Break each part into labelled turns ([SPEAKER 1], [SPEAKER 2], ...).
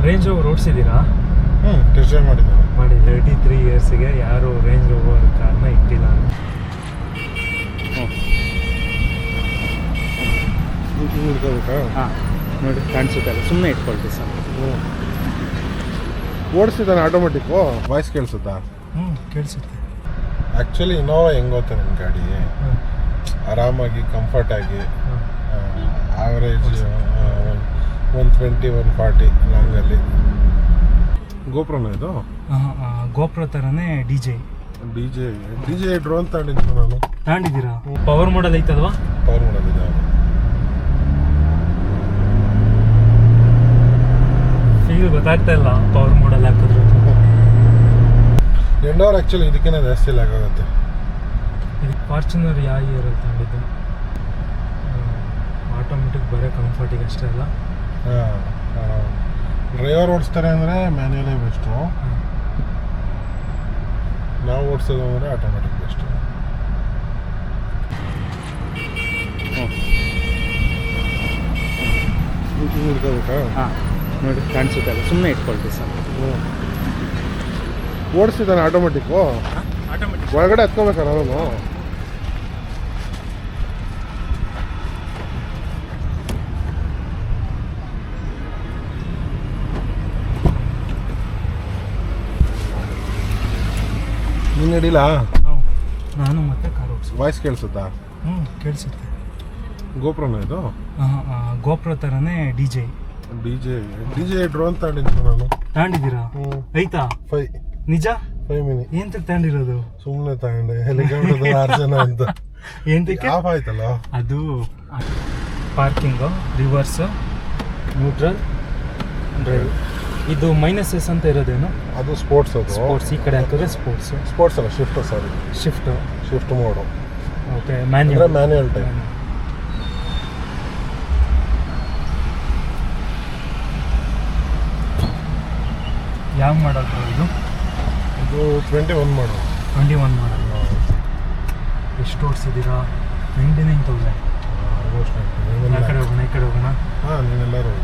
[SPEAKER 1] Range Rover ಓಡಿಸಿದ್ದೀರಾ?
[SPEAKER 2] Test drive ಮಾಡಿದ್ದೇನೆ.
[SPEAKER 1] 33 ಇಯರ್ಸಿಗೆ ಯಾರು ರೇಂಜ್ ರೋವರ್ ಕಾರ್ನ ಇಟ್ಟಿಲ್ಲ.
[SPEAKER 2] ಹಿಡ್ಕೋಬೇಕಾ?
[SPEAKER 1] ನೋಡಿ ಕಾಣಿಸುತ್ತಲ್ಲ, ಸುಮ್ಮನೆ ಇಟ್ಕೊಳ್ತೀವಿ ಸರ್.
[SPEAKER 2] ಓಡಿಸಿದ್ದಾನೆ ಆಟೋಮೆಟಿಕ್ಕು. ವಾಯ್ಸ್ ಕೇಳಿಸುತ್ತಾ?
[SPEAKER 1] ಕೇಳಿಸುತ್ತೆ.
[SPEAKER 2] ಆ್ಯಕ್ಚುಲಿ ಇನೋವಾ ಹೆಂಗೆ ಗೊತ್ತಾ ನಿಮ್ಮ ಗಾಡಿ, ಆರಾಮಾಗಿ ಕಂಫರ್ಟಾಗಿ ಆವರೇಜ್ 120 140 ಲಾಂಗಲ್ಲಿ. ಗೋಪ್ರೋನ ಇದು?
[SPEAKER 1] ಗೋಪ್ರೋ ಥರನೇ ಡಿ ಜೆ
[SPEAKER 2] ಡ್ರೋನ್ ತಗೊಂಡಿದ್ದು ನಾನು.
[SPEAKER 1] ತಗೊಂಡಿದ್ದೀರಾ? ಪವರ್ ಮಾಡಲ್ ಐತಲ್ವಾ?
[SPEAKER 2] ಪವರ್ ಮಾಡೋದಿದೆ.
[SPEAKER 1] ಫೀಲ್ ಗೊತ್ತಾಗ್ತಾ ಇಲ್ಲ ಪವರ್ ಮಾಡಲ್ ಹಾಕಿದ್ರು.
[SPEAKER 2] ಎಂಡೋರ್ ಆ್ಯಕ್ಚುಲಿ ಇದಕ್ಕಿಂತ ಜಾಸ್ತಿ ಲ್ಯಾಗ್ ಆಗುತ್ತೆ.
[SPEAKER 1] ಇದು ಫಾರ್ಚುನರ್ ಯಾವ ಇಯರಲ್ಲಿ ತಗೊಂಡಿದ್ದು? ಆಟೋಮೆಟಿಕ್ ಬರೋ ಕಂಫರ್ಟಿಗೆ ಅಷ್ಟೇ ಅಲ್ಲ.
[SPEAKER 2] ಡ್ರೈವರ್ ಓಡಿಸ್ತಾರೆ ಅಂದರೆ ಮ್ಯಾನ್ಯಲೇ ಬೆಸ್ಟು, ನಾವು ಓಡಿಸೋದು ಅಂದರೆ ಆಟೋಮೆಟಿಕ್ ಬೆಸ್ಟು. ಹಿಡ್ಕೋಬೇಕಾ?
[SPEAKER 1] ನೋಡಿ ಕಾಣಿಸುತ್ತಲ್ಲ, ಸುಮ್ಮನೆ ಇಟ್ಕೊಳ್ತೀವಿ ಸರ್.
[SPEAKER 2] ಓಡಿಸಿದ್ದಾನೆ ಆಟೋಮೆಟಿಕ್ಕು. ಒಳಗಡೆ ಹತ್ಕೋಬೇಕಾ ನಾನು? ನೀನು ನಡಿಲ್ಲ?
[SPEAKER 1] ನಾನು ಮತ್ತೆ ಕಾರ್ ಓಡಿಸಿ.
[SPEAKER 2] ವಾಯ್ಸ್ ಕೇಳಿಸುತ್ತಾ?
[SPEAKER 1] ಕೇಳಿಸುತ್ತೆ.
[SPEAKER 2] ಗೋಪ್ರೋನ ಇದು?
[SPEAKER 1] ಗೋಪ್ರೋ ಥರನೇ ಡಿ ಜೆ
[SPEAKER 2] ಡ್ರೋನ್ ತಗೊಂಡಿದ್ದು ನಾನು.
[SPEAKER 1] ತಗೊಂಡಿದ್ದೀರಾ? ಐತಾ?
[SPEAKER 2] 5
[SPEAKER 1] ನಿಜ?
[SPEAKER 2] 5 ಮಿನಿ.
[SPEAKER 1] ಏನ್ ತಗೊಂಡಿರೋದು?
[SPEAKER 2] ಸುಮ್ಮನೆ ತಗೊಂಡೆ, ಹೆಲಿಕಾಪ್ಟರ್ 6 ಜನ ಅಂತ.
[SPEAKER 1] ಎಂತಕ್ಕೆ?
[SPEAKER 2] ಆಫ್ ಆಯ್ತಲ್ಲ
[SPEAKER 1] ಅದು. Parking, reverse, neutral, drive. ಇದು -S ಅಂತ ಇರೋದೇನು?
[SPEAKER 2] ಅದು ಸ್ಪೋರ್ಟ್ಸ್. ಅದು
[SPEAKER 1] ಸ್ಪೋರ್ಟ್ಸ್. ಈ ಕಡೆ ಹಾಕಿದ್ರೆ ಸ್ಪೋರ್ಟ್ಸ್
[SPEAKER 2] ಅಲ್ಲ, shift mode.
[SPEAKER 1] Okay. Manual
[SPEAKER 2] type.
[SPEAKER 1] ಯಾವ ಮಾಡಲ್ ಇದು?
[SPEAKER 2] 21 ಮಾಡಲ್.
[SPEAKER 1] 21 ಮಾಡಲ್. ಎಷ್ಟು ಓಡಿಸಿದ್ದೀರಾ? 99,000. ಈ ಕಡೆ ಹೋಗೋಣ.
[SPEAKER 2] ಹಾಂ, ನೀವೆಲ್ಲರೂ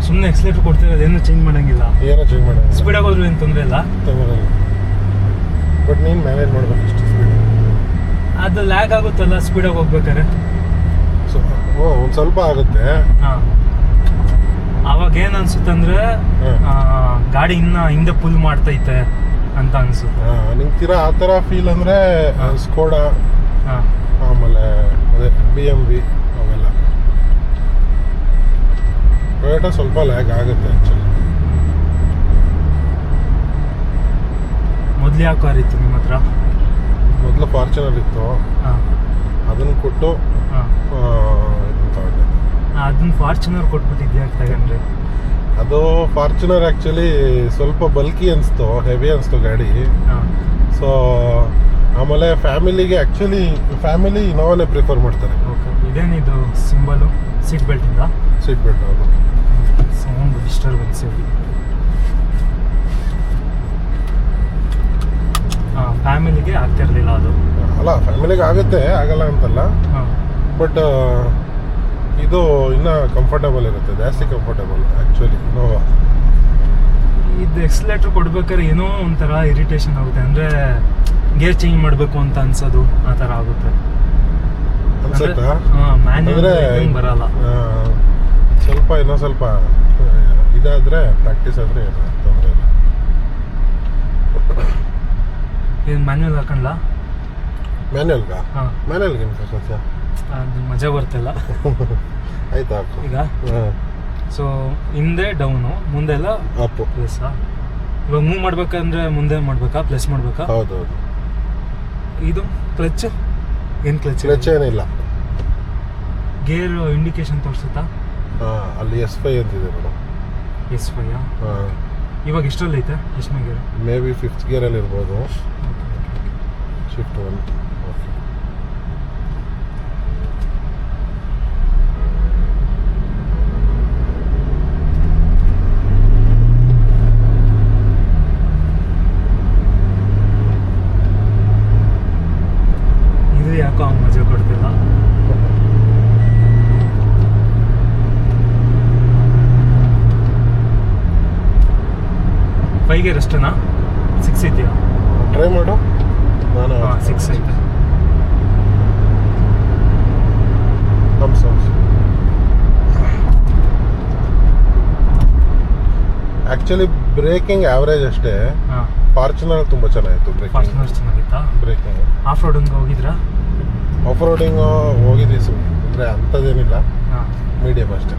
[SPEAKER 1] ಸುಮ್ಮನೆ ಎಕ್ಸಲೇಟರ್ ಕೊಡ್ತಿರೋದು, ಏನು ಚೇಂಜ್ ಮಾಡಂಗಿಲ್ಲ. ಸ್ಪೀಡಾಗಿ ಹೋದ್ರು ಏನು ತೊಂದರೆ ಇಲ್ಲ.
[SPEAKER 2] ಬಟ್ ನೀನು ಮ್ಯಾನೇಜ್ ಮಾಡ್ಬೇಕು ಇಷ್ಟು ಸ್ಪೀಡ್.
[SPEAKER 1] ಅದು ಲ್ಯಾಗ್ ಆಗುತ್ತಲ್ಲ ಸ್ಪೀಡಾಗಿ ಹೋಗ್ಬೇಕಾರೆ.
[SPEAKER 2] ಒಂದು ಸ್ವಲ್ಪ ಆಗುತ್ತೆ.
[SPEAKER 1] ಅವಾಗ ಏನು ಅನ್ಸುತ್ತೆ ಅಂದರೆ ಗಾಡಿ ಇನ್ನ ಹಿಂದೆ ಪುಲ್ ಮಾಡ್ತೈತೆ ಅಂತ ಅನ್ಸುತ್ತೆ.
[SPEAKER 2] ನಿಂಗೆ ತೀರಾ ಆ ಥರ ಫೀಲ್ ಅಂದರೆ ಸ್ಕೋಡಾ, ಆಮೇಲೆ ಅದೇ BMW ಅವೆಲ್ಲ. ಟೊಯೋಟಾ ಸ್ವಲ್ಪ ಲ್ಯಾಗ್ ಆಗುತ್ತೆ ಆ್ಯಕ್ಚುಲಿ.
[SPEAKER 1] ಮೊದಲು ಯಾವ ಕಾರ್ ಇತ್ತು ನಿಮ್ಮ ಹತ್ರ?
[SPEAKER 2] ಮೊದಲು ಫಾರ್ಚುನರ್ ಇತ್ತು, ಅದನ್ನು ಕೊಟ್ಟು ಇದನ್ನು ತಗೊಂಡೆ.
[SPEAKER 1] ಅದನ್ನ ಫಾರ್ಚುನರ್ ಕೊಟ್ಬಿಟ್ಟಿದ್ಯಾ ತಗೊಂಡ್ರೆ?
[SPEAKER 2] ಅದು ಫಾರ್ಚುನರ್ ಆ್ಯಕ್ಚುಲಿ ಸ್ವಲ್ಪ ಬಲ್ಕಿ ಅನಿಸ್ತು, ಹೆವಿ ಅನಿಸ್ತು ಗಾಡಿ. ಸೊ ಆಮೇಲೆ ಫ್ಯಾಮಿಲಿ ಇನೋವಾನೇ ಪ್ರಿಫರ್ ಮಾಡ್ತಾರೆ.
[SPEAKER 1] ಓಕೆ. ಇದೇನಿದು ಸಿಂಬಲು? ಸೀಟ್ ಬೆಲ್ಟಿಂದ?
[SPEAKER 2] Seat belt. ಹೌದು.
[SPEAKER 1] Sound disturbance. ಫ್ಯಾಮಿಲಿಗೆ ಆಗ್ತಿರ್ಲಿಲ್ಲ ಅದು.
[SPEAKER 2] ಅಲ್ಲ, ಫ್ಯಾಮಿಲಿಗೆ ಆಗಲ್ಲ ಅಂತಲ್ಲ, ಬಟ್ ಇದು ಇನ್ನೂ ಕಂಫರ್ಟಬಲ್ ಇರುತ್ತೆ, ಜಾಸ್ತಿ ಕಂಫರ್ಟಬಲ್ ಆ್ಯಕ್ಚುಲಿ ಇನೋವಾ.
[SPEAKER 1] ಇದು ಎಕ್ಸಲೇಟರ್ ಕೊಡ್ಬೇಕಾದ್ರೆ ಏನೋ ಒಂಥರ ಇರಿಟೇಷನ್ ಆಗುತ್ತೆ, ಅಂದರೆ ಗೇರ್ ಚೇಂಜ್ ಮಾಡಬೇಕು ಅಂತ ಅನ್ಸೋದು, ಆ ಥರ ಆಗುತ್ತೆ
[SPEAKER 2] ಅನ್ಸುತ್ತಾ?
[SPEAKER 1] ಮ್ಯಾನ್ಯುಯಲ್ ಬರಲ್ಲ.
[SPEAKER 2] ಇನ್ನೂ ಸ್ವಲ್ಪ ಇದಾದರೆ, ಪ್ರಾಕ್ಟೀಸ್ ಆದರೆ ಏನು ತೊಂದರೆ ಇಲ್ಲ.
[SPEAKER 1] ಏನು ಮ್ಯಾನ್ಯುಯಲ್ ಹಾಕೊಂಡ್ಲಾ?
[SPEAKER 2] ಮ್ಯಾನ್ಯುಯಲ್ಗೆ ಏನು ಸತ್ಯ
[SPEAKER 1] ಅದು ಮಜಾ ಬರ್ತಿಲ್ಲ.
[SPEAKER 2] ಆಯ್ತಾ
[SPEAKER 1] ಈಗ? ಸೊ ಹಿಂದೆ ಡೌನು, ಮುಂದೆ ಎಲ್ಲ
[SPEAKER 2] ಅಪ್ಪು.
[SPEAKER 1] ಪ್ಲಸ್ಸಾ? ಇವಾಗ ಮೂವ್ ಮಾಡ್ಬೇಕಂದ್ರೆ ಮುಂದೆ ಮಾಡಬೇಕಾ, ಪ್ಲಸ್ ಮಾಡಬೇಕಾ?
[SPEAKER 2] ಹೌದೌದು.
[SPEAKER 1] ಇದು ಕ್ಲಚ್ ಏನು?
[SPEAKER 2] ಕ್ಲಚ್ ಏನಿಲ್ಲ.
[SPEAKER 1] ಗೇರ್ ಇಂಡಿಕೇಶನ್ ತೋರಿಸುತ್ತಾ?
[SPEAKER 2] ಅಲ್ಲಿ S5 ಅಂತಿದೆ ಮೇಡಮ್.
[SPEAKER 1] S5? ಇವಾಗ ಎಷ್ಟರಲ್ಲಿ ಐತೆ? ಎಷ್ಟನೇ ಗೇರ್?
[SPEAKER 2] ಮೇ ಬಿ 5th ಗೇರಲ್ಲಿ ಇರ್ಬೋದು. ಶಿಫ್ಟ್ 1.
[SPEAKER 1] 5ಗೆ ಅಷ್ಟೇನಾ? 6 ಇದೆಯಾ?
[SPEAKER 2] ಟ್ರೈ ಮಾಡು. ನಾನು
[SPEAKER 1] 6 ಐತೆ.
[SPEAKER 2] ಆಕ್ಚುಲಿ ಬ್ರೇಕಿಂಗ್ ಆವರೇಜ್ ಅಷ್ಟೇ.
[SPEAKER 1] ಹಾಂ,
[SPEAKER 2] ಫಾರ್ಚುನರ್ ತುಂಬ ಚೆನ್ನಾಗಿತ್ತು ಬ್ರೇಕಿಂಗ್.
[SPEAKER 1] ಫಾರ್ಚುನರ್ ಚೆನ್ನಾಗಿತ್ತಾ?
[SPEAKER 2] ಬ್ರೇಕಿಂಗ್.
[SPEAKER 1] ಆಫ್ ರೋಡಿಂಗ್ ಹೋಗಿದ್ರಾ?
[SPEAKER 2] ಆಫ್ ರೋಡಿಂಗ್ ಹೋಗಿದ್ದೀವಿ ಅಂದರೆ ಅಂಥದ್ದೇನಿಲ್ಲ,
[SPEAKER 1] ಹಾಂ.
[SPEAKER 2] ಮೀಡಿಯಮ್ ಅಷ್ಟೇ.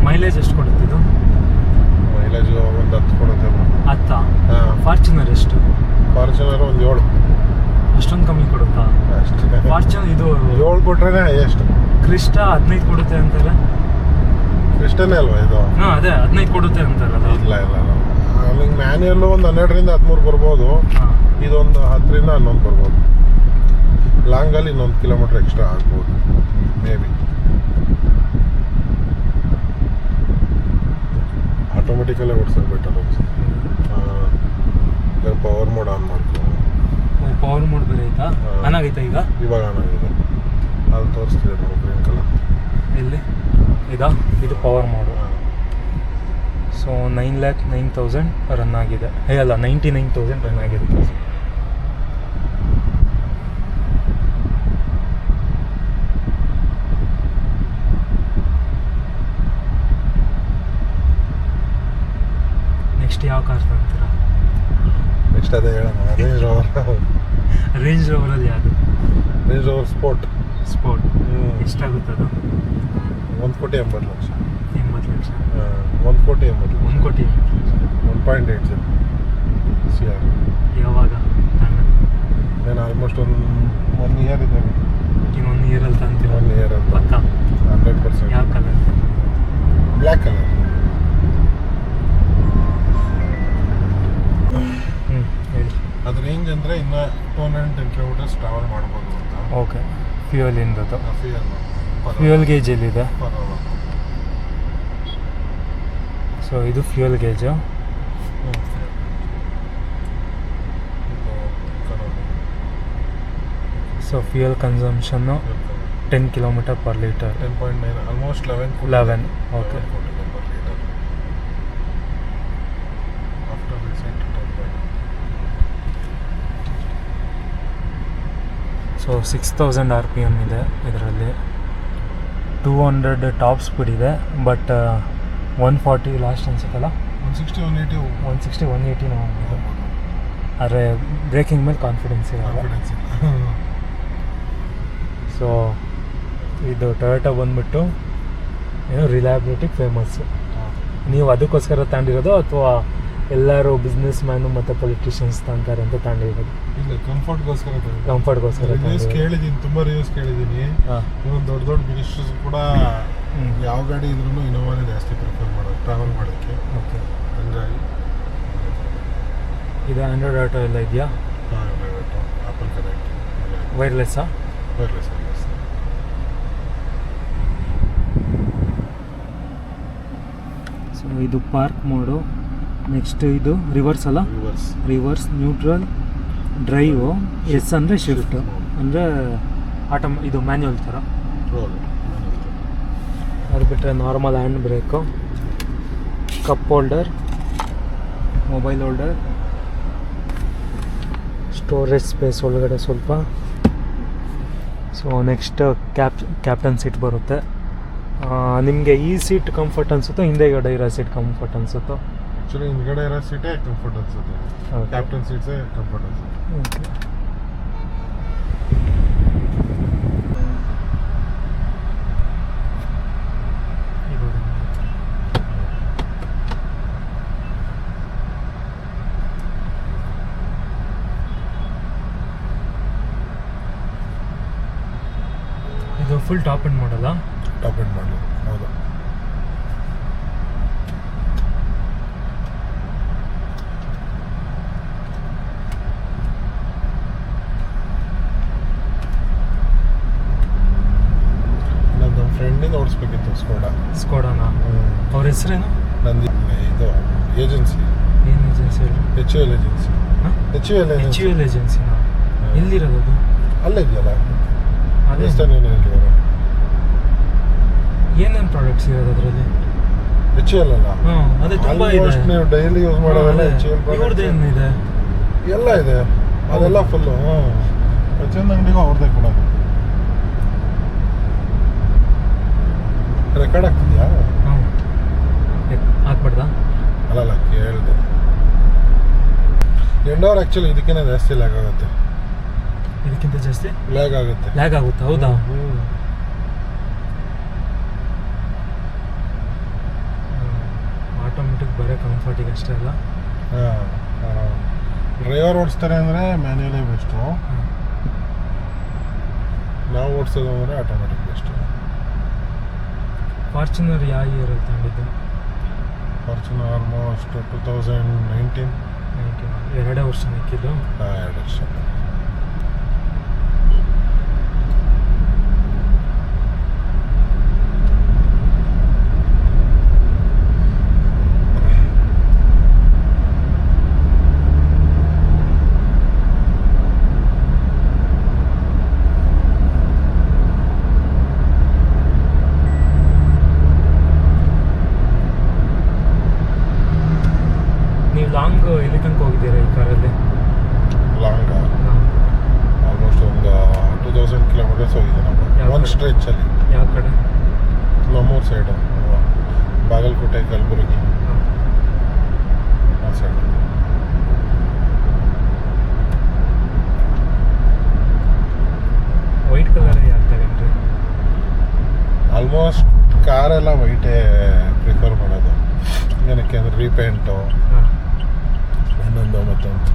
[SPEAKER 1] ಮೈಲೇಜ್ ಎಷ್ಟು ಕೊಡುತ್ತಿದ್ದು?
[SPEAKER 2] ಮೈಲೇಜ್ ಒಂದು 10 ಕೊಡುತ್ತೆ.
[SPEAKER 1] 10?
[SPEAKER 2] ಹಾಂ.
[SPEAKER 1] ಫಾರ್ಚುನರ್ ಎಷ್ಟು?
[SPEAKER 2] ಫಾರ್ಚುನರ್ ಒಂದು 7.
[SPEAKER 1] ಅಷ್ಟೊಂದು ಕಮ್ಮಿ ಕೊಡುತ್ತಾ?
[SPEAKER 2] ಅಷ್ಟೇ.
[SPEAKER 1] ಫಾರ್ಚುನರ್ ಇದು
[SPEAKER 2] 7 ಕೊಟ್ರೇನೆ ಎಷ್ಟು.
[SPEAKER 1] ಕ್ರಿಸ್ಟ 15 ಕೊಡುತ್ತೆ ಅಂತಾರೆ.
[SPEAKER 2] ಇಷ್ಟನೇ ಅಲ್ವಾ ಇದು?
[SPEAKER 1] ಹಾಂ, ಅದೇ 15 ಕೊಡುತ್ತೆ ಅಂತಾರಲ್ಲ.
[SPEAKER 2] ಇಲ್ಲ ಅಲ್ಲಿಗೆ ಮ್ಯಾನ್ಯಲ್ಲು ಒಂದು 12ರಿಂದ 13 ಬರ್ಬೋದು.
[SPEAKER 1] ಹಾಂ.
[SPEAKER 2] ಇದೊಂದು 10ರಿಂದ 11 ಬರ್ಬೋದು. ಲಾಂಗಲ್ಲಿ ಇನ್ನೊಂದು ಕಿಲೋಮೀಟ್ರ್ ಎಕ್ಸ್ಟ್ರಾ ಆಗ್ಬೋದು ಮೇ ಬಿ. ಆಟೋಮೆಟಿಕಲ್ಲೇ ಓಡಿಸೋದು ಬೆಟರ್ ಅನ್ಸುತ್ತೆ. ಪವರ್ ಮೋಡ್ ಆನ್ ಮಾಡ್ಕೊ.
[SPEAKER 1] ಪವರ್ ಮೋಡ್ ಬೇರೆ ಆಯ್ತಾ? ಆನ್ ಆಗೈತಾ ಈಗ?
[SPEAKER 2] ಇವಾಗ ಆನ್ ಆಗಿದೆ. ಅದು ತೋರಿಸ್ತಿದೆ ನೋಡಿ ಗ್ರೀನ್ ಕಲರ್.
[SPEAKER 1] ಎಲ್ಲಿ ಇದಾ? ಇದು ಪವರ್ ಮೋಡು. ಸೊ 9,09,000 ರನ್ ಆಗಿದೆ. ಅಲ್ಲ, 99,000 ರನ್ ಆಗಿದೆ. ನೆಕ್ಸ್ಟ್ ಯಾವ ಕಾರ್ ತಗೊಂತೀರಾ?
[SPEAKER 2] ನೆಕ್ಸ್ಟ್ ಅದೇ ಹೇಳೋಣ. Range rover.
[SPEAKER 1] ರೇಂಜ್ ರೋವರಲ್ಲಿ ಯಾವುದು?
[SPEAKER 2] Range rover sport.
[SPEAKER 1] ಎಷ್ಟಾಗುತ್ತೆ ಅದು?
[SPEAKER 2] 1,80,00,000.
[SPEAKER 1] 80 ಲಕ್ಷ?
[SPEAKER 2] 1,80,00,000.
[SPEAKER 1] 1 ಕೋಟಿ?
[SPEAKER 2] 1.80 CR.
[SPEAKER 1] ಯಾವಾಗ ತಗೊಂಡು?
[SPEAKER 2] ನಾನು ಆಲ್ಮೋಸ್ಟ್ ಒನ್ ಇಯರ್ ಇದೆ.
[SPEAKER 1] ಇನ್ನೊಂದು ಇಯರಲ್ಲಿ ತಗೊಂತೀರ?
[SPEAKER 2] 1 ಇಯರ್ ಅಂತ
[SPEAKER 1] ಪಕ್ಕ?
[SPEAKER 2] 100%.
[SPEAKER 1] ಯಾವ ಕಲರ್?
[SPEAKER 2] Black colour.
[SPEAKER 1] ಹೇಳಿ.
[SPEAKER 2] ಅದು ರೇಂಜ್ ಅಂದರೆ ಇನ್ನು 210 ಕಿಲೋಮೀಟರ್ಸ್ ಟ್ರಾವೆಲ್ ಮಾಡ್ಬೋದು ಅಂತ.
[SPEAKER 1] ಓಕೆ. ಫ್ಯೂಯಲ್ ಇಂದದು?
[SPEAKER 2] ಫ್ಯೂಯಲ್
[SPEAKER 1] ಗೇಜ್ ಎಲ್ಲಿದೆ? ಸೊ ಇದು fuel gauge. So fuel consumption 10 kilometre per litre.
[SPEAKER 2] 10.9 almost
[SPEAKER 1] 11. Okay. So 6,000 RPM ಇದೆ ಇದರಲ್ಲಿ. 200 ಟಾಪ್ ಸ್ಪೀಡ್ ಇದೆ, ಬಟ್ 140 ಲಾಸ್ಟ್ ಅನ್ಸುತ್ತಲ್ಲ.
[SPEAKER 2] 160 180
[SPEAKER 1] 160 180 ನಾವು. ಆದರೆ ಬ್ರೇಕಿಂಗ್ ಮೇಲೆ ಕಾನ್ಫಿಡೆನ್ಸ್ ಇರಲ್ಲ. ಸೊ ಇದು ಟೊಯೋಟಾ ಬಂದ್ಬಿಟ್ಟು ಏನೋ ರಿಲಯಬಿಲಿಟಿಗೆ ಫೇಮಸ್ಸು. ನೀವು ಅದಕ್ಕೋಸ್ಕರ ತಗೊಂಡಿರೋದು ಅಥವಾ ಎಲ್ಲರೂ ಬಿಸ್ನೆಸ್ ಮ್ಯಾನು ಮತ್ತು ಪೊಲಿಟಿಷಿಯನ್ಸ್ ತಗೊಂತಾರೆ ಅಂತ ತಗೊಂಡಿರೋದು?
[SPEAKER 2] ಇಲ್ಲ, ಕಂಫರ್ಟ್ಗೋಸ್ಕರ. ರಿವ್ಯೂಸ್ ಕೇಳಿದ್ದೀನಿ, ತುಂಬ ರಿವ್ಯೂಸ್ ಕೇಳಿದ್ದೀನಿ. ಇವತ್ತು ದೊಡ್ಡ ದೊಡ್ಡ ಮಿನಿಸ್ಟರ್ಸ್ ಕೂಡ ಯಾವ ಗಾಡಿ ಇದ್ರೂ ಇನೋವಾನೇ ಜಾಸ್ತಿ ಪ್ರಿಫರ್ ಮಾಡೋದು ಟ್ರಾವೆಲ್ ಮಾಡೋಕ್ಕೆ.
[SPEAKER 1] ಓಕೆ.
[SPEAKER 2] ಹಂಗಾಗಿ
[SPEAKER 1] ಇದು ಆಂಡ್ರಾಯ್ಡ್ ಆಟೋ ಎಲ್ಲ ಇದೆಯಾ?
[SPEAKER 2] Apple connect.
[SPEAKER 1] ವೈರ್ಲೆಸ್ಸಾ?
[SPEAKER 2] ವೈರ್ಲೆಸ್.
[SPEAKER 1] ಸೊ ಇದು ಪಾರ್ಕ್ ಮೋಡು. ನೆಕ್ಸ್ಟ್ ಇದು ರಿವರ್ಸ್ ಅಲ್ಲ? Reverse, neutral, drive. ಎಸ್ ಅಂದರೆ ಶಿಫ್ಟ್, ಅಂದರೆ ಇದು ಮ್ಯಾನ್ಯುವಲ್ ಥರ. ಅದು ಬಿಟ್ಟರೆ normal hand brake, cup holder, mobile holder, storage space ಒಳಗಡೆ ಸ್ವಲ್ಪ. ಸೊ ನೆಕ್ಸ್ಟ್ ಕ್ಯಾಪ್ಟನ್ ಸೀಟ್ ಬರುತ್ತೆ. ನಿಮಗೆ ಈ ಸೀಟ್ ಕಂಫರ್ಟ್ ಅನಿಸುತ್ತೋ ಹಿಂದೆಗಡೆ ಇರೋ ಸೀಟ್ ಕಂಫರ್ಟ್ ಅನಿಸುತ್ತೋ?
[SPEAKER 2] ಆ್ಯಕ್ಚುಲಿ ಹಿಂದ್ಗಡೆ ಇರೋ ಸೀಟೇ ಕಂಫರ್ಟ್ ಅನಿಸುತ್ತೆ. ಕ್ಯಾಪ್ಟನ್ ಸೀಟ್ಸೇ ಕಂಫರ್ಟ್ ಅನಿಸುತ್ತೆ.
[SPEAKER 1] ಓಕೆ. ಇದು ಫುಲ್ ಟಾಪ್ ಎಂಡ್ ಮಾಡಲ್ಲ?
[SPEAKER 2] ಟಾಪ್ ಎಂಡ್ ಮಾಡಲ್ಲ, ಹೌದಾ? ನಮ್ಮ ಫ್ರೆಂಡಿಂದ ಓಡಿಸ್ಬೇಕಿತ್ತು ಸ್ಕೋಡಾನ.
[SPEAKER 1] ಅವ್ರ ಹೆಸರೇನು?
[SPEAKER 2] ನಂದು ಇದು ಏಜೆನ್ಸಿ.
[SPEAKER 1] ಏನು ಏಜೆನ್ಸಿ ಹೇಳಿ?
[SPEAKER 2] HUL agency.
[SPEAKER 1] HUL ಏಜೆನ್ಸಿನಾ? ಎಲ್ಲಿರೋದು ಅದು?
[SPEAKER 2] ಅಲ್ಲೇ ಇದೆಯಲ್ಲ
[SPEAKER 1] ಅದೇ
[SPEAKER 2] ಏನು ಹೇಳಿದ್ದಾರೆ
[SPEAKER 1] ಏನೇನು ಪ್ರಾಡಕ್ಟ್ಸ್ ಇರೋದು ಅದರಲ್ಲಿ?
[SPEAKER 2] ಎಚ್ ಎಲ್ ಅಲ್ಲ
[SPEAKER 1] ಹಾಂ ಅದೇ ತುಂಬ ಇದೆ.
[SPEAKER 2] ಆಲ್ಮೋಸ್ಟ್ ನೀವು ಡೈಲಿ ಯೂಸ್ ಮಾಡೋದೆಲ್ಲ ಎಚ್ ಎಲ್
[SPEAKER 1] ಇವ್ರದ್ದು ಏನಿದೆ?
[SPEAKER 2] ಎಲ್ಲ ಇದೆ ಅದೆಲ್ಲ ಫುಲ್ಲು ಪ್ರತಿಯೊಂದು ಅಂಗಡಿಗೂ ಅವ್ರದ್ದೇ ಕೊಡೋದು. ರೆಕಾರ್ಡ್ ಆಗ್ತಿದ್ಯಾ?
[SPEAKER 1] ಹಾಂ ಹಾಕ್ಬಾರ್ದಾ?
[SPEAKER 2] ಅಲ್ಲಲ್ಲ ಕೇಳಿದೆ. ಎಂಡೋರ್ ಆ್ಯಕ್ಚುಲಿ ಇದಕ್ಕಿಂತ ಜಾಸ್ತಿ ಲ್ಯಾಗ್ ಆಗುತ್ತೆ.
[SPEAKER 1] ಇದಕ್ಕಿಂತ ಜಾಸ್ತಿ
[SPEAKER 2] ಲ್ಯಾಗ್ ಆಗುತ್ತೆ.
[SPEAKER 1] ಲ್ಯಾಗ್ ಆಗುತ್ತಾ? ಹೌದಾ? ಆಟೋಮೆಟಿಕ್ ಬರೀ ಕಂಫರ್ಟಿಗೆ ಅಷ್ಟೇ ಅಲ್ಲ.
[SPEAKER 2] ಹಾಂ ಡ್ರೈವರ್ ಓಡಿಸ್ತಾರೆ ಅಂದರೆ ಮ್ಯಾನ್ಯಲೇ ಬೆಸ್ಟು, ನಾವು ಓಡಿಸೋದು ಅಂದರೆ ಆಟೋಮೆಟಿಕ್ ಬೆಸ್ಟು.
[SPEAKER 1] ಫಾರ್ಚುನರ್ ಯಾವ ಇಯರಲ್ಲಿ ತಗೊಂಡಿದ್ದು?
[SPEAKER 2] Fortuner almost 2019.
[SPEAKER 1] 2 ವರ್ಷ ನಿಕ್ಕಿದ್ದು.
[SPEAKER 2] ಹಾಂ 2 ವರ್ಷ.
[SPEAKER 1] ಲಾಂಗ್ ಎಲ್ಲಿ ತನಕ ಹೋಗಿದ್ದೀರಾ ಈ ಕಾರಲ್ಲಿ?
[SPEAKER 2] ಲಾಂಗ ಆಲ್ಮೋಸ್ಟ್ ಒಂದು 2000 ಕಿಲೋಮೀಟರ್ಸ್ ಹೋಗಿದೆ
[SPEAKER 1] ಯಾವ
[SPEAKER 2] ನಾವು ಒಂದು
[SPEAKER 1] ಕಡೆ?
[SPEAKER 2] ಸ್ಟ್ರೆಚ್ಚಲ್ಲಿ.
[SPEAKER 1] ಯಾವ ಕಡೆ?
[SPEAKER 2] ನಮ್ಮೂರು ಸೈಡು, ಬಾಗಲಕೋಟೆ, ಕಲಬುರಗಿ ಆ ಸೈಡ್.
[SPEAKER 1] ವೈಟ್ ಕಲರ್ ಯಾಕೆ ತಗೊಂಡ್ರಿ?
[SPEAKER 2] ಆಲ್ಮೋಸ್ಟ್ ಕಾರೆಲ್ಲ ವೈಟೇ ಪ್ರಿಫರ್ ಮಾಡೋದು. ಏನಕ್ಕೆ ಅಂದರೆ ರೀಪೇಂಟು
[SPEAKER 1] ಹಾಂ
[SPEAKER 2] ಇನ್ನೊಂದು ಮತ್ತೊಂದು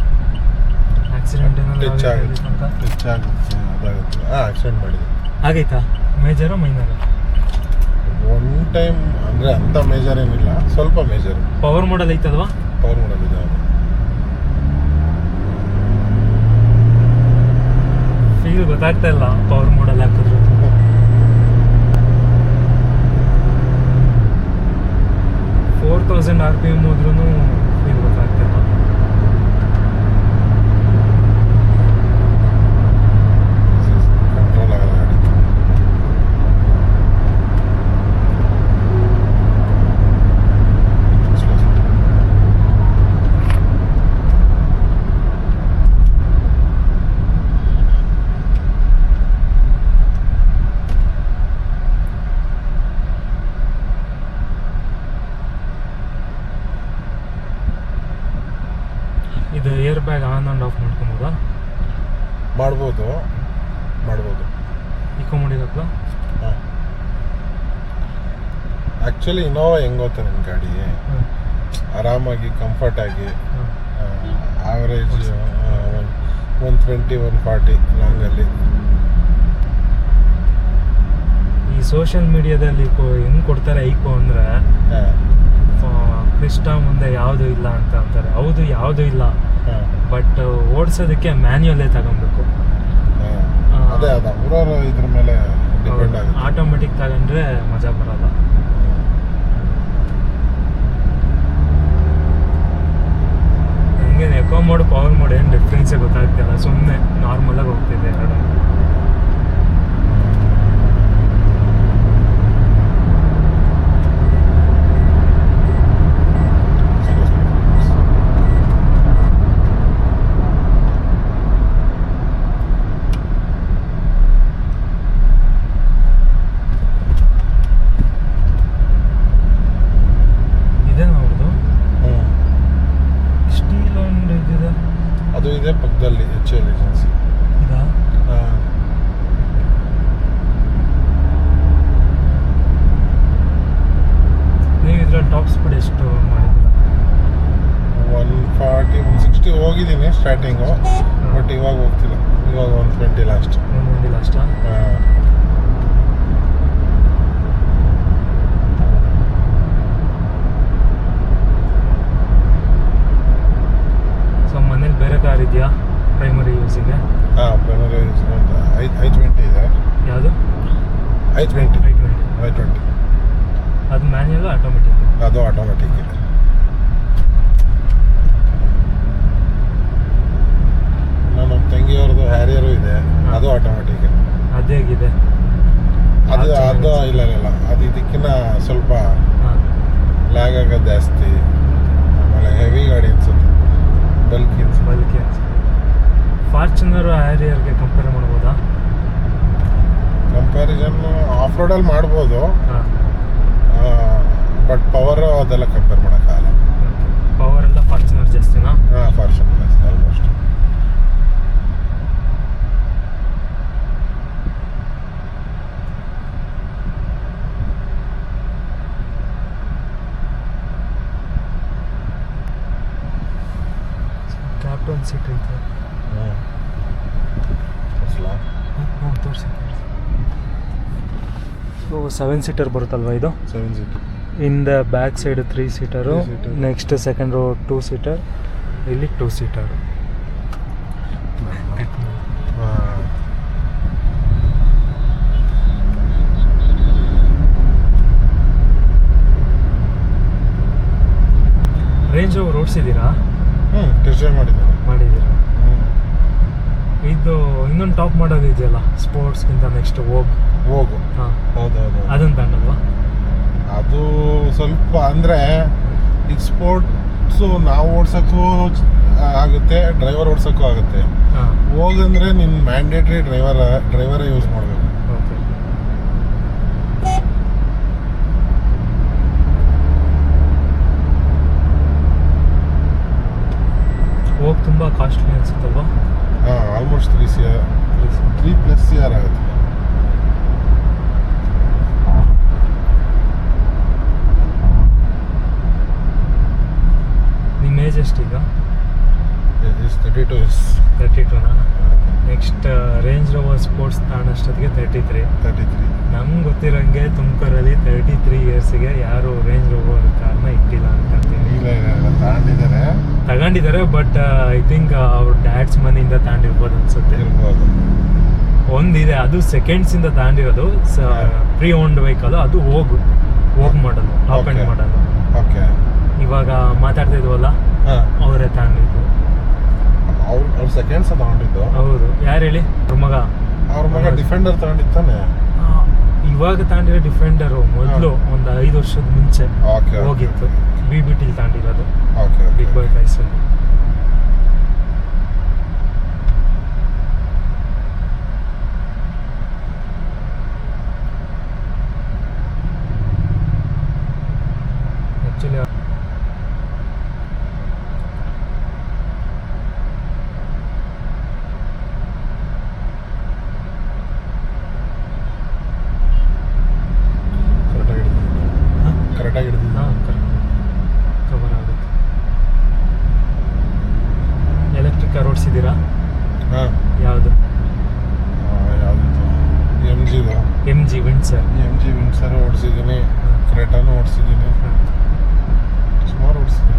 [SPEAKER 1] ಆಕ್ಸಿಡೆಂಟ್
[SPEAKER 2] ಟಚ್ ಆಗುತ್ತೆ ಅದಾಗುತ್ತೆ. ಆಕ್ಸಿಡೆಂಟ್ ಮಾಡಿದೆ.
[SPEAKER 1] ಆಗೈತಾ? ಮೇಜರಾ ಮೈನರಾ?
[SPEAKER 2] ಒನ್ ಟೈಮ್ ಅಂದರೆ ಅಂಥ ಮೇಜರ್ ಏನಿಲ್ಲ, ಸ್ವಲ್ಪ ಮೇಜರ್.
[SPEAKER 1] ಪವರ್ ಮಾಡಲ್ ಐತಲ್ವಾ?
[SPEAKER 2] ಪವರ್ ಮಾಡೋದಿದೆ ಅವರು.
[SPEAKER 1] ಫೀಲ್ ಗೊತ್ತಾಗ್ತಾ ಇಲ್ಲ ಪವರ್ ಮಾಡಲ್ ಹಾಕಿದ್ರು. 4000 RPM ಹೋದ್ರೂ ಫೀಲ್ ಗೊತ್ತಾಗ್ತಿಲ್ಲ.
[SPEAKER 2] ಕಂಟ್ರೋಲ್ ಆಗಲ್ಲ ಗಾಡಿ.
[SPEAKER 1] ಇದು air bag on and off ಮಾಡ್ಕೊಬೋದಾ?
[SPEAKER 2] ಮಾಡ್ಬೋದು.
[SPEAKER 1] ಇಕೋ ಮೋಡಿಗೆ ಹಾಕ್ಲಾ?
[SPEAKER 2] ಹಾಂ ಆ್ಯಕ್ಚುಲಿ ಇನೋವಾ ಹೆಂಗೆ ಗೊತ್ತಾ ನಿಮ್ಮ ಗಾಡಿ, ಆರಾಮಾಗಿ ಕಂಫರ್ಟಾಗಿ ಆವರೇಜ್ 120 140 ಲಾಂಗಲ್ಲಿ.
[SPEAKER 1] ಈ ಸೋಷಿಯಲ್ ಮೀಡಿಯಾದಲ್ಲಿ ಹೆಂಗೆ ಕೊಡ್ತಾರೆ ಐಕೋ ಅಂದರೆ ಕ್ರಿಸ್ಟಾ ಮುಂದೆ ಯಾವುದೂ ಇಲ್ಲ ಅಂತ ಅಂತಾರೆ. ಹೌದು, ಯಾವುದೂ ಇಲ್ಲ, ಬಟ್ ಓಡಿಸೋದಕ್ಕೆ ಮ್ಯಾನ್ಯುಯಲ್ಲೇ ತಗೊಬೇಕು.
[SPEAKER 2] ಅದೇ ಅದು ಅವರವ್ರ ಇದ್ರ ಮೇಲೆ ಡಿಪೆಂಡ್ ಆಗುತ್ತೆ.
[SPEAKER 1] ಆಟೋಮೆಟಿಕ್ ತಗೊಂಡ್ರೆ ಮಜಾ ಬರಲ್ಲ. ಹಂಗೆ ಎಕೋ ಮೋಡ್ ಪವರ್ ಮೋಡ್ ಏನು ಡಿಫ್ರೆನ್ಸೇ ಗೊತ್ತಾಗ್ತಿಲ್ಲ. ಸುಮ್ಮನೆ ನಾರ್ಮಲಾಗಿ ಹೋಗ್ತಿದೆ ಎರಡು.
[SPEAKER 2] ಅದು ಇದೆ ಪಕ್ಕದಲ್ಲಿ ಎಚ್ ಎಲ್ ಏಜೆನ್ಸಿ.
[SPEAKER 1] ನೀವು ಇದ್ರಲ್ಲಿ ಟಾಪ್ ಸ್ಪೀಡ್ ಎಷ್ಟು ಮಾಡಿದ್ದೀರಾ?
[SPEAKER 2] 140 160 ಹೋಗಿದ್ದೀನಿ ಸ್ಟಾರ್ಟಿಂಗು, ಬಟ್ ಇವಾಗ ಹೋಗ್ತಿಲ್ಲ. ಇವಾಗ 120 ಲಾಸ್ಟ್.
[SPEAKER 1] 120 ಲಾಸ್ಟಾ? ಮನೇಲಿ ಬೇರೆ ಕಾರ್ ಇದೆಯಾ ಪ್ರೈಮರಿ ಯೂಸಿಗೆ?
[SPEAKER 2] ಹಾಂ ಪ್ರೈಮರಿ ಯೂಸಿಗೆ ಒಂದು 520 ಇದೆ.
[SPEAKER 1] ಯಾವುದು?
[SPEAKER 2] 520.
[SPEAKER 1] ಅದು ಮ್ಯಾನ್ಯಲ್ ಆಟೋಮೆಟಿಕ್?
[SPEAKER 2] ಅದು ಆಟೋಮೆಟಿಕ್ ಇದೆ. ನಮ್ಮ ತಂಗಿಯವ್ರದ್ದು ಹ್ಯಾರಿಯರು ಇದೆ, ಅದು ಆಟೋಮೆಟಿಕ್.
[SPEAKER 1] ಅದೇಗಿದೆ
[SPEAKER 2] ಅದು ಇಲ್ಲ ಅದು ಇದಕ್ಕಿಂತ ಸ್ವಲ್ಪ ಲ್ಯಾಗ್ ಆಗೋದು ಜಾಸ್ತಿ. ಆಮೇಲೆ ಹೆವಿ ಗಾಡಿ ಅನ್ಸುತ್ತೆ, ಬಲ್ಕಿ
[SPEAKER 1] ಅನ್ಸುತ್ತೆ. ಫಾರ್ಚುನರ್ ಹ್ಯಾರಿಯರ್ಗೆ ಕಂಪೇರ್ ಮಾಡ್ಬೋದಾ?
[SPEAKER 2] ಕಂಪ್ಯಾರಿಸನ್ ಆಫ್ ರೋಡಲ್ಲಿ ಮಾಡ್ಬೋದು, ಬಟ್ ಪವರ್ ಅದೆಲ್ಲ ಕಂಪೇರ್ ಮಾಡೋಕ್ಕಾಗಲ್ಲ.
[SPEAKER 1] ಪವರ್ ಎಲ್ಲ ಫಾರ್ಚುನರ್ ಜಾಸ್ತಿನಾ?
[SPEAKER 2] ಹಾಂ, ಫಾರ್ಚುನರ್ ಜಾಸ್ತಿ ಆಲ್ಮೋಸ್ಟ್.
[SPEAKER 1] ಕ್ಯಾಪ್ಟನ್ ಸೀಟ್ ಐತೆ. ತೋರಿಸಿ. ಸೊ 7 ಸೀಟರ್ ಬರುತ್ತಲ್ವ ಇದು?
[SPEAKER 2] 7 seater.
[SPEAKER 1] In the back side 3 seater, next second row 2 seater, ಇಲ್ಲಿ 2 ಸೀಟರು. ರೇಂಜ್ ಓವರ್ ಓಡಿಸಿದ್ದೀರಾ?
[SPEAKER 2] ಟೆಸ್ಟ್ ಡ್ರೈವ್
[SPEAKER 1] ಮಾಡಿದ್ದೀರಾ? ಇದು ಇನ್ನೊಂದು ಟಾಪ್ ಮಾಡೋದು ಇದೆಯಲ್ಲ ಸ್ಪೋರ್ಟ್ಸ್ಗಿಂತ ನೆಕ್ಸ್ಟ್ ಹೋಗು. ಹಾಂ,
[SPEAKER 2] ಹೌದೌದು.
[SPEAKER 1] ಅದನ್ನು ತಗೊಂಡಲ್ವಾ?
[SPEAKER 2] ಅದು ಸ್ವಲ್ಪ ಅಂದರೆ ಈಗ ಸ್ಪೋರ್ಟ್ಸು ನಾವು ಓಡ್ಸೋಕ್ಕೂ ಆಗುತ್ತೆ, ಡ್ರೈವರ್ ಓಡ್ಸೋಕ್ಕೂ ಆಗುತ್ತೆ. ಹೋಗಂದ್ರೆ ನಿನ್ನ ಮ್ಯಾಂಡೇಟ್ರಿ ಡ್ರೈವರೇ ಯೂಸ್ ಮಾಡಬೇಕು.
[SPEAKER 1] ಓಕೆ. ಹೋಗಿ ತುಂಬ ಕಾಸ್ಟ್ಲಿ ಅನ್ಸುತ್ತಲ್ವಾ?
[SPEAKER 2] ಹಾಂ, ಆಲ್ಮೋಸ್ಟ್ 3+ CR ಆಗುತ್ತೆ.
[SPEAKER 1] ನಿಮ್ಮ ಏಜ್ ಎಷ್ಟೀಗ?
[SPEAKER 2] 32.
[SPEAKER 1] ನೆಕ್ಸ್ಟ್ ರೇಂಜ್ ರೋವರ್ ಸ್ಪೋರ್ಟ್ಸ್ ತಗೊಂಡಷ್ಟೊತ್ತಿಗೆ 33. ನಮ್ಗೆ ಗೊತ್ತಿರೋಂಗೆ ತುಮಕೂರಲ್ಲಿ 33 ಇಯರ್ಸಿಗೆ ಯಾರು ರೇಂಜ್ ರೋವರ್ ಕಾರ್ನ ಇಟ್ಟಿಲ್ಲ ಅನ್ಕೊಂತೀನಿ. ತಗೊಂಡಿದ್ದಾರೆ, ಬಟ್ ಐ ಥಿಂಕ್ ಅವ್ರ ಡ್ಯಾಡ್ಸ್ ಮನೆಯಿಂದ ತಗೊಂಡಿರ್ಬೋದು ಅನ್ಸುತ್ತೆ. ಒಂದಿದೆ, ಅದು ಸೆಕೆಂಡ್ಸಿಂದ ತಗೊಂಡಿರೋದು, ಪ್ರೀ ಓನ್ಡ್ ವೆಹಿಕಲ್. ಅದು ಹೋಗ್ ಮಾಡೋದು, ಟಾಪ್ ಎಂಡ್ ಮಾಡೋದು. ಇವಾಗ ಮಾತಾಡ್ತಾ ಇದ್ವಲ್ಲ, ಅವರೇ ತಗೊಂಡಿದ್ದು.
[SPEAKER 2] ಅವ್ರು ಸೆಕೆಂಡ್ಸ್ ತಗೊಂಡಿದ್ದು.
[SPEAKER 1] ಹೌದು. ಯಾರು ಹೇಳಿ?
[SPEAKER 2] ಅವ್ರ ಮಗ ಡಿಫೆಂಡರ್ ತಗೊಂಡಿತ್ತಾನೆ.
[SPEAKER 1] ಇವಾಗ ತಗೊಂಡಿರೋ ಡಿಫೆಂಡರು ಮೊದಲು ಒಂದು 5 ವರ್ಷದ ಮುಂಚೆ ಹೋಗಿತ್ತು. BBT ತಗೊಂಡಿರೋದು ಬಿಗ್ ಬಾಯ್ ರೈಸಲ್ಲಿ. ಆ್ಯಕ್ಚುಲಿ
[SPEAKER 2] ಕರೆಕ್ಟಾಗಿ
[SPEAKER 1] ಕವರ್ ಆಗುತ್ತೆ. ಎಲೆಕ್ಟ್ರಿಕ್ ಕಾರ್ ಓಡಿಸಿದ್ದೀರಾ? ಯಾವುದು? MG
[SPEAKER 2] ವಿಂಡ್ಸರ್ ಓಡಿಸಿದ್ದೀನಿ, ಕ್ರೆಟಾನು ಓಡಿಸಿದ್ದೀನಿ, ಸುಮಾರು ಓಡಿಸಿದ್ದೀನಿ.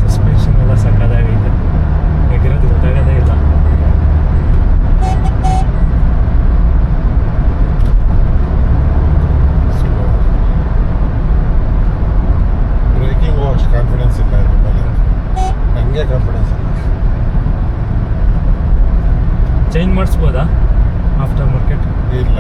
[SPEAKER 1] ಸಸ್ಪೆನ್ಷನ್ ಎಲ್ಲ ಸಕ್ಕದಾಗೈತೆ, ಎಗಿರೋದು ಗೊತ್ತಾಗೋದೇ ಇಲ್ಲ.
[SPEAKER 2] ಬ್ರೇಕಿಂಗ್ ಅಷ್ಟು ಕಾನ್ಫಿಡೆನ್ಸ್ ಇಲ್ಲ ಇದ್ರ ಮೇಲೆ, ನನಗೆ ಕಾನ್ಫಿಡೆನ್ಸ್ ಇಲ್ಲ.
[SPEAKER 1] ಚೇಂಜ್ ಮಾಡಿಸ್ಬೋದಾ ಆಫ್ಟರ್ ಮಾರ್ಕೆಟ್?
[SPEAKER 2] ಇಲ್ಲ.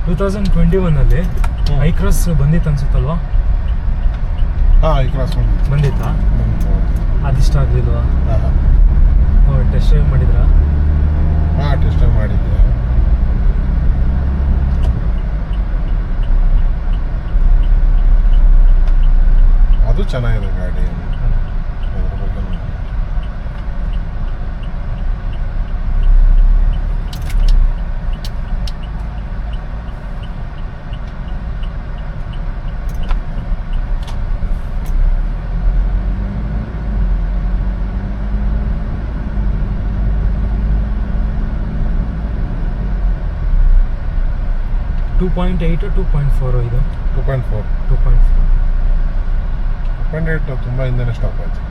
[SPEAKER 1] ಟೂ 2021 ಐಕ್ರಾಸ್ ಬಂದಿತ್ತು ಅನ್ಸುತ್ತಲ್ವಾ?
[SPEAKER 2] ಐಕ್ರಾಸ್
[SPEAKER 1] ಬಂದಿತ್ತಾ? ಅದಿಷ್ಟ ಆಗಲಿಲ್ವಾ? ಟೆಸ್ಟ್ ಡ್ರೈವ್ ಮಾಡಿದ್ರಾ?
[SPEAKER 2] ಟೆಸ್ಟ್ ಡ್ರೈವ್ ಮಾಡಿದ್ದೆ. ಅದು ಚೆನ್ನಾಗಿದೆ ಗಾಡಿ, ಅದ್ರ ಬಗ್ಗೆ
[SPEAKER 1] 2.8 2.4 ಇದು
[SPEAKER 2] 2.4 2.8 ತುಂಬ ಹಿಂದೆನೇ ಸ್ಟಾಪ್ ಆಯ್ತು.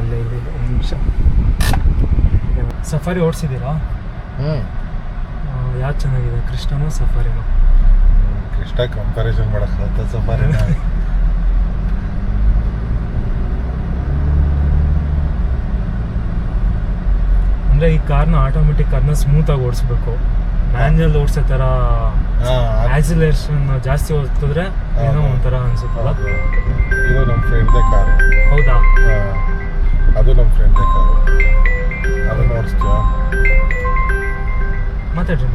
[SPEAKER 1] ಇಲ್ಲ ಒಂದು ನಿಮಿಷ. ಸಫಾರಿ ಓಡಿಸಿದ್ದೀರಾ? ಯಾವ್ದು ಚೆನ್ನಾಗಿದೆ, ಕೃಷ್ಣನೋ ಸಫಾರಿನೋ?
[SPEAKER 2] ಕೃಷ್ಣ ಕಂಪ್ಯಾರಿಸನ್ ಮಾಡೋಕ್ಕಾಗತ್ತ ಸಫಾರಿನ?
[SPEAKER 1] ಅಂದರೆ ಈ ಕಾರ್ನ ಆಟೋಮೆಟಿಕ್ ಕಾರ್ನ ಸ್ಮೂತಾಗಿ ಓಡಿಸ್ಬೇಕು, ಮ್ಯಾನ್ಯಲ್ ಓಡಿಸೋ ಥರ ಆಕ್ಸಿಲರೇಷನ್ ಜಾಸ್ತಿ ಓಡಿಸಿದ್ರೆ ಏನೋ ಒಂಥರ ಅನ್ಸುತ್ತಲ್ಲ.
[SPEAKER 2] ಇದು ನಮ್ಮ ಫ್ರೆಂಡ್ದೇ ಕಾರು.
[SPEAKER 1] ಹೌದಾ?
[SPEAKER 2] ಅದು ನಮ್ಮ ಫ್ರೆಂಡ್ದೇ ಕಾರು, ಅದನ್ನು ಓಡಿಸ್ತೀಯ?
[SPEAKER 1] ಮಾತಾಡ್ರಿ.